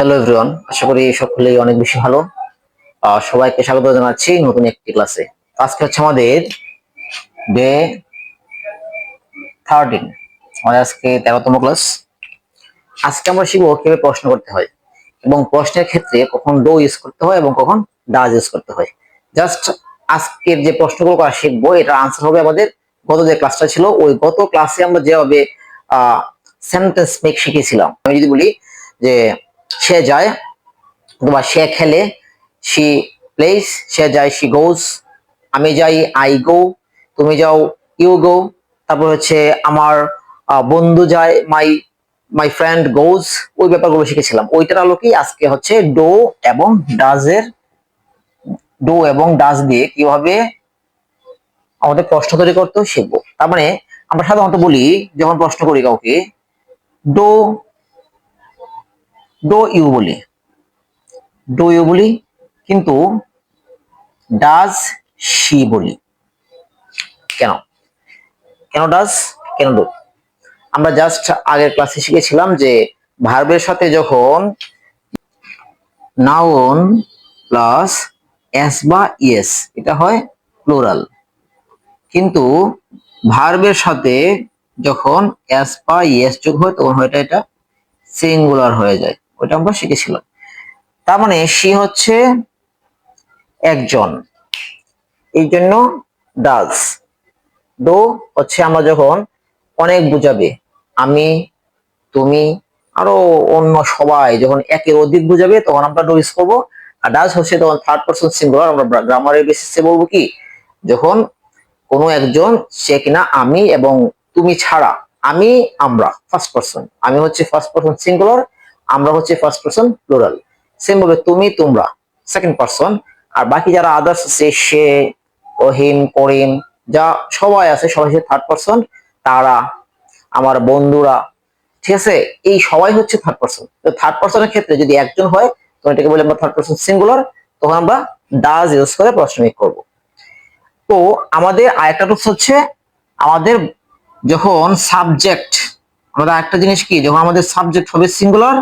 Hello everyone, আশা করি সকলেই অনেক বেশি ভালো। সবাইকে স্বাগত জানাচ্ছি নতুন একটি ক্লাসে। আজকে হচ্ছে আমাদের ডে 13, আমাদের আজকে 13তম ক্লাস। আজকে আমরা শিখবো কিভাবে প্রশ্ন করতে হয় এবং প্রশ্নের ক্ষেত্রে কখন ডো ইউজ করতে হয় এবং কখন ডাজ ইউজ করতে হয়। জাস্ট আজকের যে প্রশ্নগুলো করা শিখবো এটার আনসার হবে আমাদের গত যে ক্লাসটা ছিল, ওই গত ক্লাসে আমরা যেভাবে সেন্টেন্স মেক শিখেছিলাম। আমি যদি বলি যে সে যায় অথবা সে খেলে, শি প্লেস, সে যায় শি গোজ, আমি যাই আই গো, তুমি যাও ইউ গো, তারপর হচ্ছে আমার বন্ধু যায় মাই মাই ফ্রেন্ড গোজ, ওই ব্যাপারগুলো শিখেছিলাম। ওইটার আলোকেই আজকে হচ্ছে এবং ডাজের ডো এবং ডাজ দিয়ে কিভাবে আমাদের প্রশ্ন তৈরি করতেও শিখবো। তার মানে আমরা সাধারণত বলি যখন প্রশ্ন করি কাউকে, ডো ডো ইউ বলি, ডো ইউ বলি, কিন্তু ডাজ শি বলি। কেন কেন ডাজ, কেন ডু? আমরা জাস্ট আগের ক্লাসে শিখেছিলাম যে ভার্বের সাথে যখন নাউন প্লাস এস বা ইএস, এটা হয় প্লুরাল, কিন্তু ভার্বের সাথে যখন এস বা ইএস যোগ হয় তখন হয় এটা সিঙ্গুলার হয়ে যায়। ওটা আমরা শিখেছিলাম। তার মানে সি হচ্ছে একজন, এই জন্য ডাজ। ডো হচ্ছে আমরা যখন অনেক বুঝাবে, আমি, তুমি, আরো অন্য সবাই যখন একের অধিক বুঝাবে তখন আমরা ডো ইউজ করবো। আর ডাজ হচ্ছে তখন থার্ড পারসন সিঙ্গুলার। আমরা গ্রামারের বেসিসে বলবো কি, যখন কোনো একজন, সে কিনা আমি এবং তুমি ছাড়া, আমি আমরা ফার্স্ট পারসন, আমি হচ্ছে ফার্স্ট পারসন সিঙ্গুলার, আমরা হচ্ছে ফার্স্ট পারসন প্লুরাল। সেম ভাবে তুমি তোমরা সেকেন্ড পারসন, আর বাকি যারা আদার্স আছে, সে, রহিম, করিম, যা সবাই আছে সবাই হচ্ছে থার্ড পারসন, তারা, আমার বন্ধুরা, ঠিক আছে, এই সবাই হচ্ছে থার্ড পারসন। তো থার্ড পারসনের ক্ষেত্রে যদি একজন হয় তখন এটাকে বলে আমরা থার্ড পারসন সিঙ্গুলার, তখন আমরা ডাজ ইউজ করে প্রশ্ন মেক করব। তো আমাদের আরেকটা রুলস হচ্ছে, আমাদের যখন সাবজেক্ট, আমাদের আরেকটা জিনিস কি, যখন আমাদের সাবজেক্ট হবে সিঙ্গুলার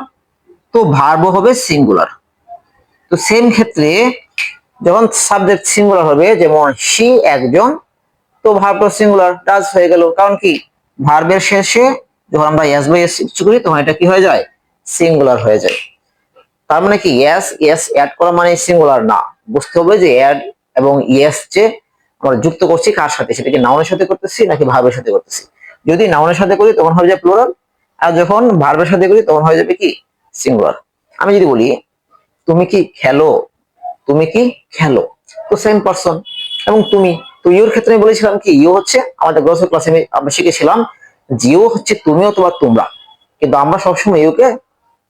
তো ভার্বও হবে সিঙ্গুলার। তো সেম ক্ষেত্রে যখন সাবজেক্ট সিঙ্গুলার হবে, যেমন সি একজন, তো ভার্ব সিঙ্গুলার, ডাজ হয়ে গেল। কারণ কি, ভার্বের শেষে যখন আমরা এস বাই এস ইউজ করি তখন এটা কি হয়ে যায়, সিঙ্গুলার হয়ে যায়। তার মানে কি, এস এস অ্যাড করা মানে সিঙ্গুলার না। বুঝতে হবে যে অ্যাড এবং ইয়েস যে আমরা যুক্ত করছি কার সাথে, সেটা কি নাউনের সাথে করতেছি নাকি ভার্বের সাথে করতেছি। যদি নাউনের সাথে করি তখন হয়ে যায় প্লুরাল, আর যখন ভার্বের সাথে করি তখন হয়ে যাবে কি, সিঙ্গুলার। আমি যদি বলি তুমি কি খেলো, তুমি কি খেলো, তো সেম পারসন। এবং তুমি, তো ইউর ক্ষেত্রে আমি বলেছিলাম কি, ইউ হচ্ছে আমাদের গত ক্লাসে আমরা শিখেছিলাম জিও হচ্ছে তুমি অথবা তোমরা, কিন্তু আমরা সবসময় ইউকে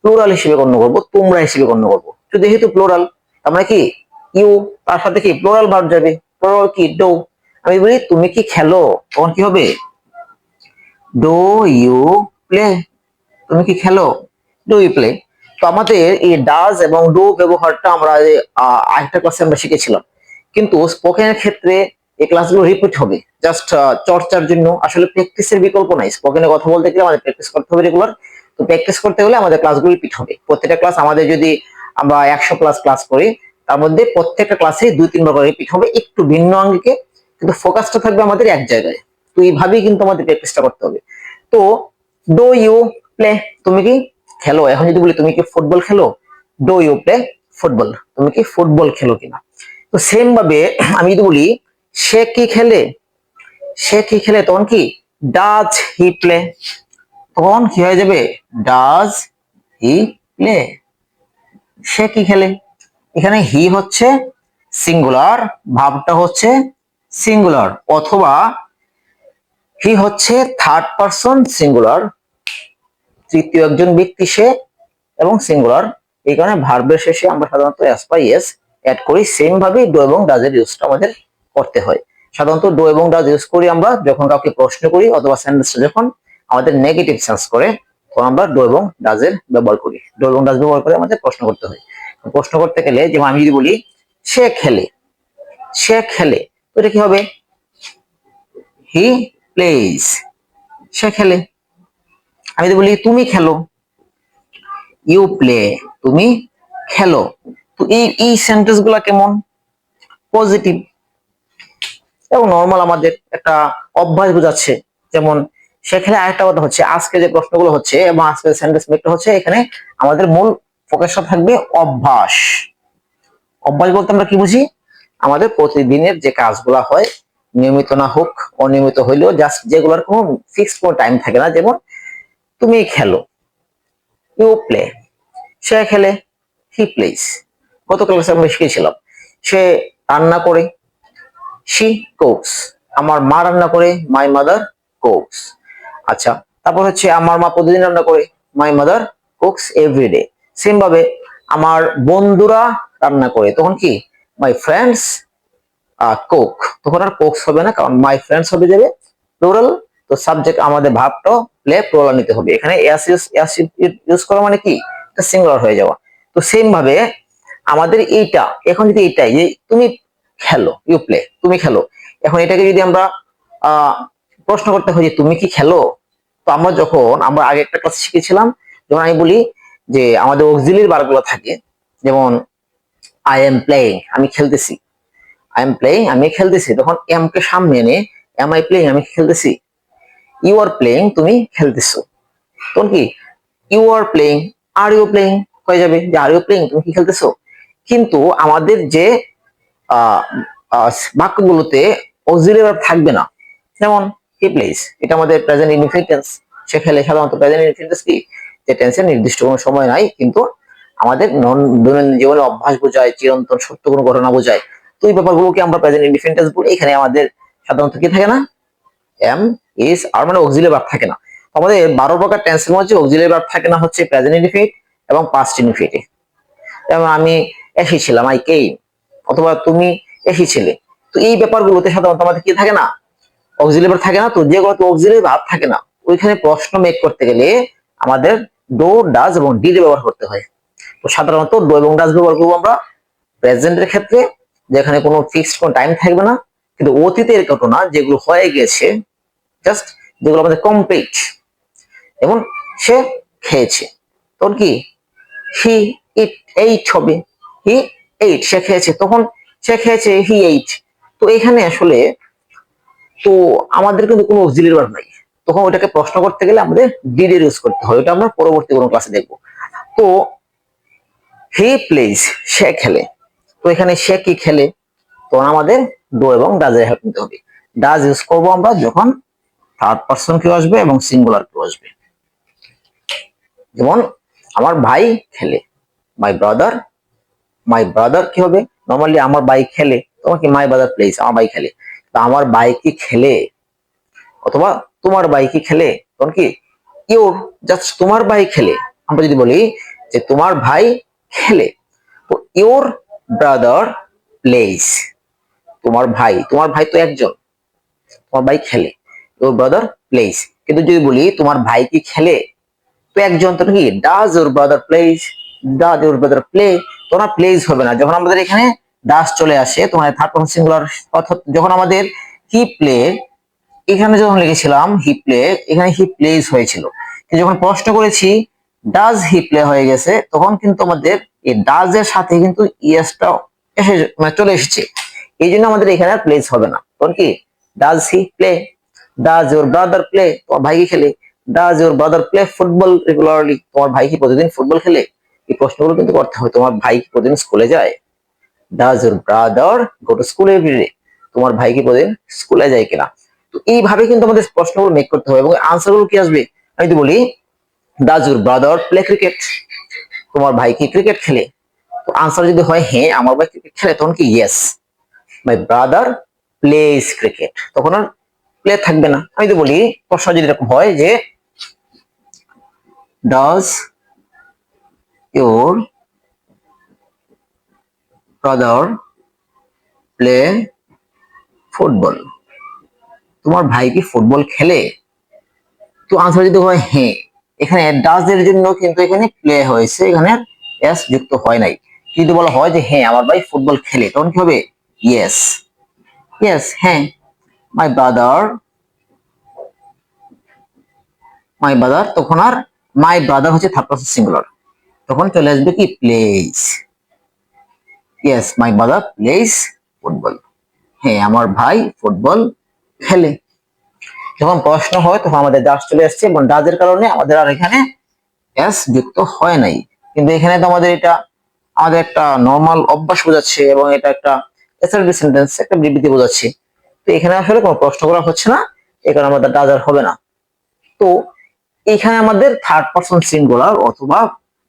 প্লুরাল হিসেবে গণ্য করবো, তোমরা হিসেবে গণ্য করবো। তো যেহেতু প্লুরাল, তার মানে কি, ইউ তার সাথে কি প্লুরাল ভার্ব যাবে, প্লুরাল কি, ডো। আমি বলি তুমি কি খেলো, তখন কি হবে, ডো ইউ প্লে, তুমি কি খেলো, ডু ইউ প্লে। তো আমাদের এই ডাজ এবং ডু ব্যবহারটা আমরা আরেকটা ক্লাসে আমরা শিখেছিলাম, কিন্তু স্পোকেনের ক্ষেত্রে এই ক্লাসগুলো রিপিট হবে জাস্ট চর্চার জন্য। আসলে প্র্যাকটিসের বিকল্প নাই, স্পোকেনে কথা বলতে গেলে আমাদের প্র্যাকটিস করতে হবে রেগুলার। তো প্র্যাকটিস করতে হলে আমাদের ক্লাসগুলো রিপিট হবে। প্রত্যেকটা ক্লাস আমাদের যদি আমরা 100+ ক্লাস করি, তার মধ্যে প্রত্যেকটা ক্লাসে 2-3 বার রিপিট হবে, একটু ভিন্ন আঙ্গিকে, কিন্তু ফোকাসটা থাকবে আমাদের এক জায়গায়। তো এইভাবেই কিন্তু আমাদের প্র্যাকটিসটা করতে হবে। তো ডো ইউ প্লে, তুমি কি খেলো। এখন যদি বলি তুমি কি ফুটবল খেলো, ডো ইউ প্লে ফুটবল, তুমি কি ফুটবল খেলো কিনা। তো সেম ভাবে আমি যদি বলি সে কি খেলে, সে কি খেলে, তখন কি, ডাজ হি প্লে, তখন কি হয়ে যাবে, ডাজ হি প্লে, সে কি খেলে। এখানে হি হচ্ছে সিঙ্গুলার, ভাবটা হচ্ছে সিঙ্গুলার, অথবা হি হচ্ছে থার্ড পারসন সিঙ্গুলার, তৃতীয় একজন ব্যক্তি সে, এবং সিঙ্গুলার। এই কারণে ভার্বের শেষে আমরা সাধারণত এস বা ইএস অ্যাড করি। সেম ভাবে ডো এবং ডাজের ইউজটা আমাদের করতে হয়। সাধারণত ডো এবং ডাজ ইউজ করি আমরা যখন কাউকে প্রশ্ন করি, অথবা সেন্টেন্সটা যখন আমাদের নেগেটিভ সেন্স করে তখন আমরা ডো এবং ডাজের ব্যবহার করি। ডো এবং ডাজ ব্যবহার করে আমাদের প্রশ্ন করতে হয়। প্রশ্ন করতে গেলে যেমন আমি যদি বলি সে খেলে, সে খেলে, তো এটা কি হবে, হি প্লেজ, সে খেলে। আমি যদি বলি তুমি খেলো, ইউ প্লে, তুমি খেলো। তো এই সেন্টেন্স গুলা কেমন? পজিটিভ এবং নর্মাল, আমাদের একটা অভ্যাস বোঝাচ্ছে। যেমন সেখানে আরেকটা কথা হচ্ছে, আজকে যে প্রশ্নগুলো হচ্ছে এবং আজকে সেন্টেন্স মেকটা হচ্ছে, এখানে আমাদের মূল ফোকাসটা থাকবে অভ্যাস। অভ্যাস বলতে আমরা কি বুঝি? আমাদের প্রতিদিনের যে কাজগুলা হয়, নিয়মিত না হোক অনিয়মিত হইলেও, জাস্ট যেগুলোর কোনো ফিক্সড কোনো টাইম থাকে না। যেমন তুমি খেলো, ইউ প্লে, সে খেলে, হি প্লেস। গত ক্লাসে আমরা শিখেছিলাম সে রান্না করে, শি কুকস, আমার মা রান্না করে, মাই মাদার কুকস। আচ্ছা, তারপর হচ্ছে আমার মা প্রতিদিন রান্না করে, my mother cooks everyday. Same ভাবে আমার বন্ধুরা রান্না করে, তখন কি মাই ফ্রেন্ডস কুক। তখন আর কুকস হবে না, কারণ মাই ফ্রেন্ডস হবে যাবে প্লুরাল। তো সাবজেক্ট আমাদের ভাবটা প্লে প্লুরাল নিতে হবে। এখানে এস ইউজ করা মানে কি, এটা সিঙ্গুলার হয়ে যাওয়া। তো সেম ভাবে আমাদের এইটা, এখন যদি এইটাই যে তুমি খেলো, ইউ প্লে, তুমি খেলো, এখন এটাকে যদি আমরা আহ প্রশ্ন করতে হয় যে তুমি কি খেলো, তো আমরা আগে একটা ক্লাস শিখেছিলাম, যখন আমি বলি যে আমাদের অক্সিলিয়ারি ভার্বগুলো থাকে, যেমন আই এম প্লেইং, আমি খেলতেছি, আই এম প্লেইং, আমি খেলতেছি, তখন এম কে সামনে এনে এম আই প্লেইং, আমি খেলতেছি। ইউ আর প্লেইং, তুমি খেলতেছো, তখন কি you are playing, are you playing হয়ে যাবে, যে আর ইউ প্লেইং, তুমি কি খেলতেছো। কিন্তু আমাদের যে আহ আহ, বাক্যগুলোতে অক্সিলিয়ারি ভার্ব থাকবে না। যেমন হি প্লেস, এটা আমাদের প্রেজেন্ট ইনডিফিনিট টেন্স। সে খেলে, সাধারণত প্রেজেন্ট ইনডিফিনিট টেন্স কি, যে টেন্সের নির্দিষ্ট কোনো সময় নাই, কিন্তু আমাদের দৈনন্দিন জীবনে অভ্যাস বোঝায়, চিরন্তন সত্য কোনো ঘটনা বোঝায়। তো এই ব্যাপারগুলোকে আমরা প্রেজেন্ট ইনডিফিনিট টেন্স বলি। এখানে আমাদের সাধারণত কি থাকে না, এম, ইজ, আর মানে অক্সিলিয়ারি ভার্ব থাকে না। আমাদের 12 প্রকার টেন্সের মধ্যে অক্সিলিয়ারি ভার্ব থাকে না হচ্ছে প্রেজেন্ট ইনডিফিনিট এবং পাস্ট ইনডিফিনিট। যেমন আমি এসেছিলাম, আই কেম, অথবা তুমি এসেছিলে। তো এই ব্যাপারগুলোতে সাধারণত আমাদের কি থাকে না, অক্সিলিয়ারি ভার্ব থাকে না। তো যেগুলোতে অক্সিলিয়ারি ভার্ব থাকে না, ওইখানে প্রশ্ন মেক করতে গেলে আমাদের ডো, ডাজ এবং ডিড ব্যবহার করতে হয়। তো সাধারণত ডো এবং ডাজ ব্যবহার করবো আমরা প্রেজেন্টের ক্ষেত্রে, যেখানে কোনো ফিক্সড কোনো টাইম থাকবে না। কিন্তু অতীতের ঘটনা যেগুলো হয়ে গেছে, জাস্ট যেগুলো আমাদের কমপ্লিট, যেমন সে খেয়েছে, তখন কি হি ইট এইট হবে, হি এইট, সে খেয়েছে, তখন সে খেয়েছে, হি এইট। তো এখানে আসলে তো আমাদের কিন্তু কোনো অক্সিলিয়ারি ভার্ব নাই, তখন ওটাকে প্রশ্ন করতে গেলে আমাদের ডিড এর ইউজ করতে হয়। ওটা আমরা পরবর্তী কোনো ক্লাসে দেখবো। তো হি প্লেজ, সে খেলে, তো এখানে সে কি খেলে, তখন আমাদের ডো এবং ডাজ এর হেল্প নিতে হবে। ডাজ ইউজ করবো আমরা যখন থার্ড পারসন কেউ আসবে এবং সিঙ্গুলার কেউ আসবে। যেমন আমার ভাই খেলে, মাই ব্রাদার, মাই ব্রাদার কি হবে, নর্মালি আমার ভাই খেলে, তোমার কি মাই ব্রাদার প্লেজ, আমার ভাই খেলে। তো আমার ভাই কি খেলে, অথবা তোমার ভাই কি খেলে, তখন কি ইউর, জাস্ট তোমার ভাই খেলে। আমরা যদি বলি যে তোমার ভাই খেলে, তো ইউর ব্রাদার প্লেজ, তোমার ভাই তো একজন, তোমার ভাই খেলে, ইউর ব্রাদার প্লেজ। কিন্তু যদি বলি তোমার ভাই কি খেলে, তো একজন, তো কি does your brother plays, does your brother play. তোমার প্লেজ হবে না, যখন আমাদের এখানে ডাজ চলে আসে, তোমার থার্ড পারসন সিঙ্গুলার, অর্থাৎ যখন আমাদের হি প্লে, এখানে যখন লিখেছিলাম হি প্লে, এখানে হি প্লেজ হয়েছিল। কিন্তু যখন প্রশ্ন করেছি ডাজ হি প্লে হয়ে গেছে, তখন কিন্তু আমাদের এই ডাজ এর সাথে কিন্তু ইয়েসটা এসে মানে চলে এসেছে। এই জন্য আমাদের এখানে আর প্লেজ হবে না। তখন কি does he play, does your brother play, তোমার ভাই কি খেলে, does your brother play football regularly, তোমার ভাই কি প্রতিদিন ফুটবল খেলে। এই প্রশ্নগুলো কিন্তু করতে হয়, তোমার ভাই কি প্রতিদিন স্কুলে যায়, does your brother go to school everyday, তোমার ভাই কি প্রতিদিন স্কুলে যায় কিনা। তো এইভাবে কিন্তু আমাদের প্রশ্নগুলো মেক করতে হবে এবং আনসার গুলো কি আসবে। আমি যদি বলি does your brother play cricket, তোমার ভাই কি ক্রিকেট খেলে, তো আনসার যদি হয় হ্যাঁ আমার ভাই ক্রিকেট খেলে, তখন কি yes, my brother place cricket, তখন আর প্লে থাকবে না। আমি যদি বলি, প্রশ্ন যদি এরকম হয় যে does your brother play football, তোমার ভাই কি ফুটবল খেলে, তো আনসার যদি হয় হ্যাঁ, এখানে ডাজ এর জন্য কিন্তু এখানে প্লে হয়েছে, এখানে এস যুক্ত হয় নাই। কিন্তু বলা হয় যে হ্যাঁ আমার ভাই ফুটবল খেলে, তখন কি হবে ইয়েস, ইয়েস হ্যাঁ, মাই ব্রাদার, মাই ব্রাদার, তখন আর মাই ব্রাদার হচ্ছে থার্ড পারসন সিঙ্গুলার, তখন চলে আসবে কি place. Yes my brother plays football. হ্যাঁ আমার ভাই ফুটবল খেলে। যখন প্রশ্ন হয় তখন আমাদের ডাজ চলে আসছে এবং ডাজের কারণে আমাদের আর এখানে এস যুক্ত হয় নাই। কিন্তু এখানে তো আমাদের এটা আমাদের একটা নর্মাল অভ্যাস বোঝাচ্ছে এবং এটা একটা অ্যাসার্টিভ সেন্টেন্স একটা বিবৃতি বোঝাচ্ছে। তো এখানে আসলে কোনো প্রশ্ন করা হচ্ছে না, এই কারণে আমাদের ডাজ আর হবে না। তো এখানে আমাদের থার্ড পারসন সিঙ্গুলার অথবা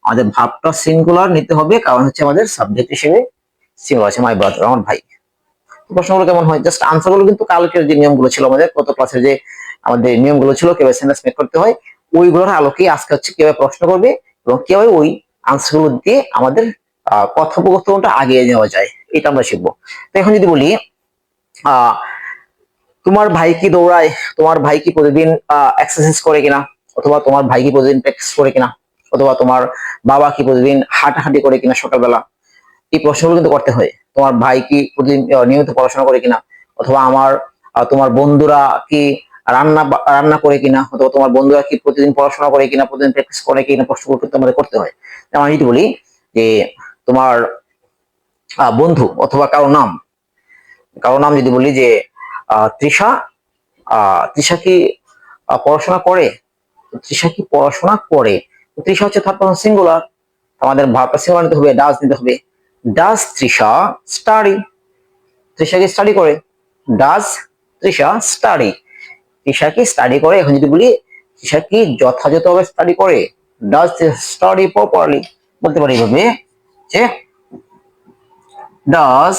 আমাদের ভাবটা সিঙ্গুলার নিতে হবে, কারণ হচ্ছে আমাদের সাবজেক্ট হিসেবে সিঙ্গুলার আছে মাই ব্রাদার আমার ভাই। প্রশ্নগুলো কেমন হয়, জাস্ট আনসার গুলো কিন্তু কালকের যে নিয়মগুলো ছিল আমাদের গত ক্লাসের যে আমাদের নিয়মগুলো ছিল কিভাবে সেন্টেন্স মেক করতে হয় ওইগুলোর আলোকে আজকে হচ্ছে কিভাবে প্রশ্ন করবে এবং কিভাবে ওই আনসার গুলো দিয়ে আমাদের কথোপকথনটা আগিয়ে নেওয়া যায় এটা আমরা শিখবো। তো এখন যদি বলি আহ তোমার ভাই কি দৌড়ায়, তোমার ভাই কি প্রতিদিন এক্সারসাইজ করে কিনা, অথবা তোমার ভাই কি প্রতিদিন প্র্যাকটিস করে কিনা, অথবা তোমার বাবা কি প্রতিদিন হাঁটাহাঁটি করে কিনা সকালবেলা, এই প্রশ্নগুলো কিন্তু করতে হয়। তোমার ভাই কি প্রতিদিন নিয়মিত পড়াশোনা করে কিনা, অথবা তোমার বন্ধুরা কি রান্না করে কিনা, অথবা তোমার বন্ধুরা কি প্রতিদিন পড়াশোনা করে কিনা, প্রতিদিন প্র্যাকটিস করে কিনা, প্রশ্নগুলো কিন্তু আমাদের করতে হয়। যেমন আমি যদি বলি যে তোমার বন্ধু অথবা কারো নাম যদি বলি যে তৃষা, তৃষা কি পড়াশোনা করে, তৃষা কি পড়াশোনা করে, তৃষা হচ্ছে থার্ড পারসন সিঙ্গুলার, আমাদের ভার্বটা সিঙ্গুলার নিতে হবে, ডাজ নিতে হবে। ডাজ তৃষা স্টাডি, তৃষা কি স্টাডি করে, ডাজ তৃষা স্টাডি, তৃষা কি স্টাডি করে। এখন যদি বলি তৃষা কি যথাযথভাবে স্টাডি করে, ডাজ স্টাডি প্রপারলি, বলতে পারি এভাবে যে does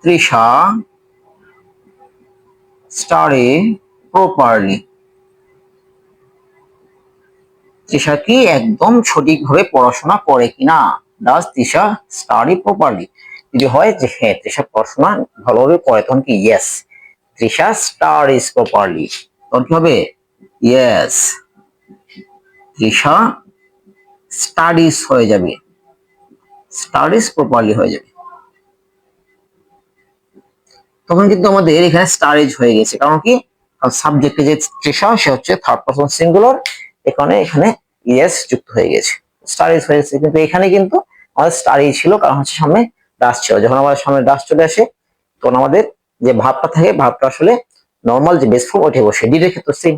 Trisha study properly, Trisha কি একদম সঠিকভাবে পড়াশোনা করে কিনা, ডাজ তৃষা স্টাডি প্রপারলি। যদি হয় যে হ্যাঁ তৃষা পড়াশোনা ভালোভাবে করে তখন কি ইয়েস তৃষা স্টাডিজ প্রপারলি, তখন কি হবে ইয়েস তৃষা স্টাডিজ হয়ে যাবে, স্টাডিজ প্রপারলি হয়ে যাবে। তখন কিন্তু আমাদের এখানে স্টাডিজ হয়ে গেছে, কারণ কি সাবজেক্টে যে তৃষা সে হচ্ছে থার্ড পারসন সিঙ্গুলার, এখানে ইয়েস যুক্ত হয়ে গেছে, স্টাডিজ হয়ে গেছে। কিন্তু এখানে কিন্তু আমাদের স্টাডি ছিল, কারণ হচ্ছে সামনে ডাস ছিল। যখন আমাদের সামনে ডাস চলে আসে তখন আমাদের যে ভাবটা থাকে ভাবটা আসলে নর্মাল যে বেস ফর্ম ওঠে বসে। ডিডের ক্ষেত্রে সেম,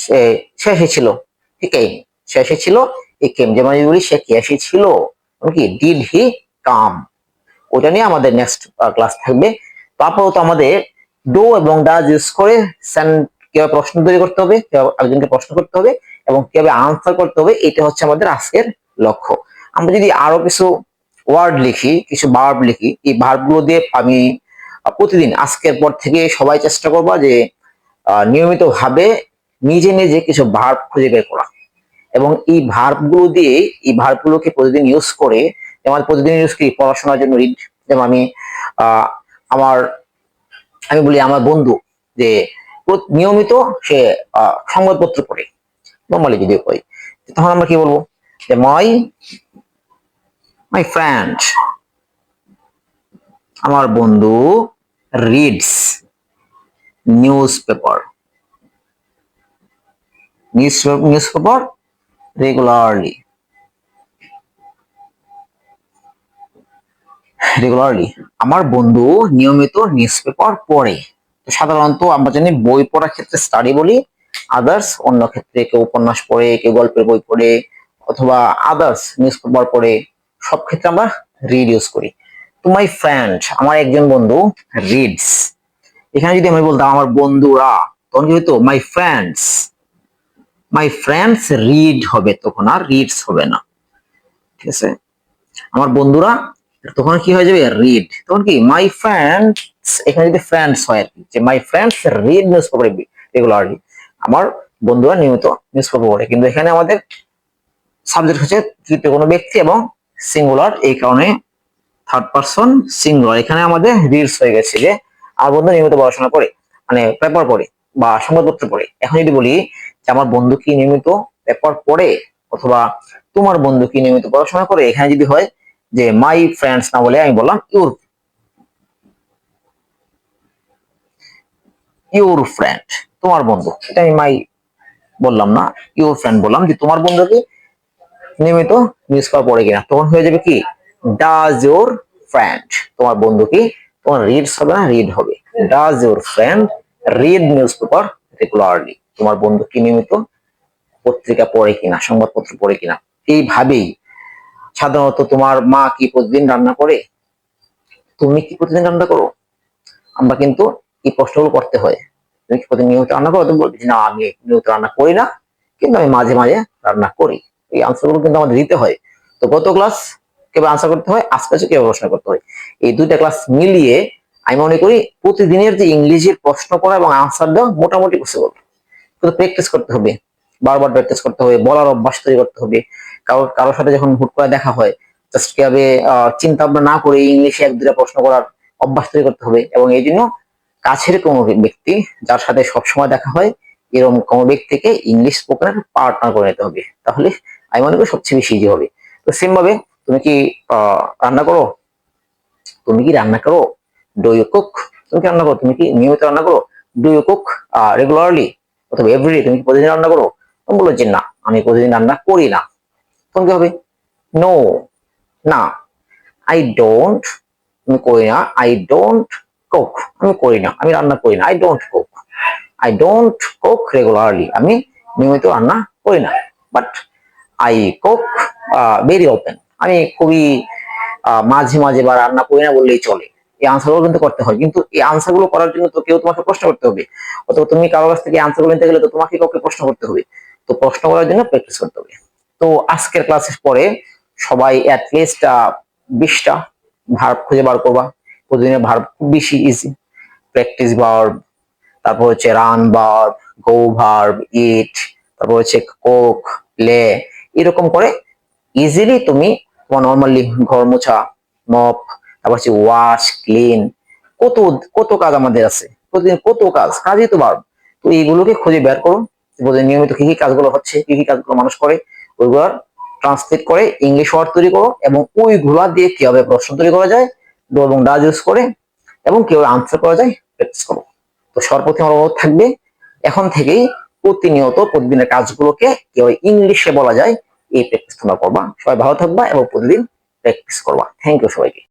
সে সে এসেছিল, ঠিক এই সে এসেছিল এই কেম, যেমন যদি বলি সে কি এসেছিল কি ডিড হি কাম, ওটা নিয়ে আমাদের নেক্সট ক্লাস থাকবে। তারপর তো আমাদের ডো এবং ডাজ ইউজ করে কিভাবে প্রশ্ন তৈরি করতে হবে, কিভাবে একজনকে প্রশ্ন করতে হবে এবং কিভাবে আনসার করতে হবে, এটা হচ্ছে আমাদের আজকের লক্ষ্য। আমরা যদি আরো কিছু ওয়ার্ড লিখি, কিছু ভার্ব লিখি, এই ভার্ব গুলো দিয়ে আমি প্রতিদিন আজকের পর থেকে সবাই চেষ্টা করবো যে নিয়মিত ভাবে নিজে নিজে কিছু ভার্ব খুঁজে বের করা এবং এই ভার্ব গুলো দিয়ে এই ভার্ব গুলোকে প্রতিদিন ইউজ করে, যেমন প্রতিদিন ইউজ করি পড়াশোনার জন্য রিড। যেমন আহ আমার আমি বলি আমার বন্ধু যে নিয়মিত সে সংবাদপত্র পড়ে, নর্মালি যদি কই তখন আমরা কি বলবো যে মাই মাই ফ্রেন্ড, আমার বন্ধু reads news paper, news paper regularly, regularly আমার বন্ধু নিয়মিত নিউজ পেপার পড়ে। সাধারণত আমরা জানি বই পড়ার ক্ষেত্রে স্টাডি বলি, আদার্স অন্য ক্ষেত্রে কেউ উপন্যাস পড়ে, কেউ গল্পের বই পড়ে, অথবা আদার্স নিউজ পেপার পড়ে, সব ক্ষেত্রে আমরা রিড ইউজ করি। তো মাই ফ্রেন্ড আমার একজন বন্ধু রিডস, এখানে যদি আমি বলতাম আমার বন্ধুরা তখন কি হতো মাই ফ্রেন্ডস রিড হবে, তখন আর রিডস হবে না, ঠিক আছে। আমার বন্ধুরা তখন কি হয়ে যাবে রিড, তখন কি মাই ফ্রেন্ডস, এখানে যদি ফ্রেন্ডস হয় আর কি যে my friends read news paper regularly, আমার বন্ধুরা নিয়মিত নিউজ পেপার পড়ে। কিন্তু এখানে আমাদের সাবজেক্ট হচ্ছে তৃতীয় কোনো ব্যক্তি এবং সিঙ্গুলার, এই কারণে থার্ড পারসন সিঙ্গুলার এখানে আমাদের রিডস হয়ে গেছে যে আমার বন্ধু নিয়মিত পড়াশোনা করে, মানে পেপার পড়ে বা সংবাদপত্র পড়ে। এখন যদি বলি যে আমার বন্ধু কি নিয়মিত পেপার পড়ে, অথবা তোমার বন্ধু কি নিয়মিত পড়াশোনা করে, এখানে যদি হয় যে মাই ফ্রেন্ডস না বলে আমি বললাম ইউর ফ্রেন্ড, তোমার বন্ধু, এটা আমি মাই বললাম না, ইউর ফ্রেন্ড বললাম যে তোমার বন্ধু কি নিয়মিত নিউজ পেপার পড়ে কিনা, তখন হয়ে যাবে কি ডাজ ইউর ফ্রেন্ড, তোমার বন্ধু কি তোমার রিডস হবে না রিড হবে। Does your friend read news paper regularly, তোমার বন্ধু কি নিয়মিত পত্রিকা পড়ে কিনা, সংবাদপত্র পড়ে কিনা। এইভাবেই সাধারণত তোমার মা কি প্রতিদিন রান্না করে, তুমি কি প্রতিদিন রান্না করো, আমরা কিন্তু এই প্রশ্নগুলো করতে হয়। তুমি কি প্রতিদিন নিয়মিত রান্না করো, তুমি বলবে না আমি নিয়মিত রান্না করি না, কিন্তু আমি মাঝে মাঝে রান্না করি। এই আনসারগুলো কিন্তু আমাদের দিতে হয়। তো গত ক্লাস কিভাবে আনসার করতে হয়, আজকে কিভাবে প্রশ্ন করতে হয়, এই দুইটা ক্লাস মিলিয়ে আমি মনে করি প্রতিদিনের যে ইংরেজির প্রশ্ন করা এবং আনসার দেওয়া মোটামুটি পসিবল। কিন্তু প্র্যাকটিস করতে হবে, বারবার প্র্যাকটিস করতে হবে, বলার অভ্যাস তৈরি করতে হবে। কারোর সাথে যখন হুট করে দেখা হয়, জাস্ট কিভাবে চিন্তা ভাবনা না করে ইংলিশে এক দুটা প্রশ্ন করার অভ্যাস তৈরি করতে হবে। এবং এই জন্য কাছের কোনো ব্যক্তি যার সাথে সবসময় দেখা হয়, এরকম কোনো ব্যক্তিকে ইংলিশ স্পোকেনের পার্টনার করে নিতে হবে, তাহলে আমি মনে করি সবচেয়ে বেশি ইজি হবে। তো সেম ভাবে তুমি কি রান্না করো, তুমি কি রান্না করো, ডু ইউ কুক, তুমি কি রান্না করো, তুমি কি নিয়মিত রান্না করো, ডু ইউ কুক রেগুলারলি, অথবা এভরিডে, তুমি কি প্রতিদিন রান্না করো। তুমি বলো যে না আমি প্রতিদিন রান্না করি না, তখন কি হবে নো, না। আই ডোন্ট, আমি করি না, আই ডোন্ট কুক, আমি করি না, আমি রান্না করি না, I don't cook, I don't cook regularly, আমি নিয়মিত রান্না করি না। But I cook very open, আমি খুবই মাঝে মাঝে বা রান্না করি না বললেই চলে। এই আনসার গুলো কিন্তু করতে হয়, কিন্তু এই আনসার গুলো করার জন্য তো কেউ তোমাকে প্রশ্ন করতে হবে, অথবা তুমি কারোর কাছ থেকে আনসার গুলো নিতে গেলে তো তোমাকে কাউকে প্রশ্ন করতে হবে। তো প্রশ্ন করার জন্য প্র্যাকটিস করতে হবে। তো আজকের ক্লাসের পরে সবাই অ্যাটলিস্ট 20টা ভার্ব খুঁজে বার করবা। প্রতিদিনের ভার্ব খুব বেশি ইজি, প্র্যাকটিস ভার্ব, তারপর হচ্ছে রান ভার্ব, গো ভার্ব, ইট, তারপর হচ্ছে কোক, প্লে, এরকম করে ইজিলি তুমি তোমার নর্মালি ঘর মোছা, মপ, তারপর হচ্ছে ওয়াশ, ক্লিন, কত কত কাজ আমাদের আছে প্রতিদিন, কত কাজই তো ভার্ব। তো এইগুলোকে খুঁজে বের করো, প্রতিদিন নিয়মিত কি কি কাজগুলো হচ্ছে, কি কি কাজগুলো মানুষ করে, ওইগুলো ট্রান্সলেট করে ইংলিশ ওয়ার্ড তৈরি করো, এবং ওইগুলা দিয়ে কিভাবে প্রশ্ন তৈরি করা যায় ডু এবং ডাজ ইউজ করে, এবং কিভাবে আনসার করা যায় প্র্যাকটিস করো। তো সর্বপ্রথম আমার অনুরোধ থাকবে এখন থেকেই প্রতিনিয়ত প্রতিদিনের কাজগুলোকে কিভাবে ইংলিশে বলা যায় এই প্র্যাকটিস তোমরা করবা। সবাই ভালো থাকবা এবং প্রতিদিন প্র্যাকটিস করবা। থ্যাংক ইউ সবাইকে।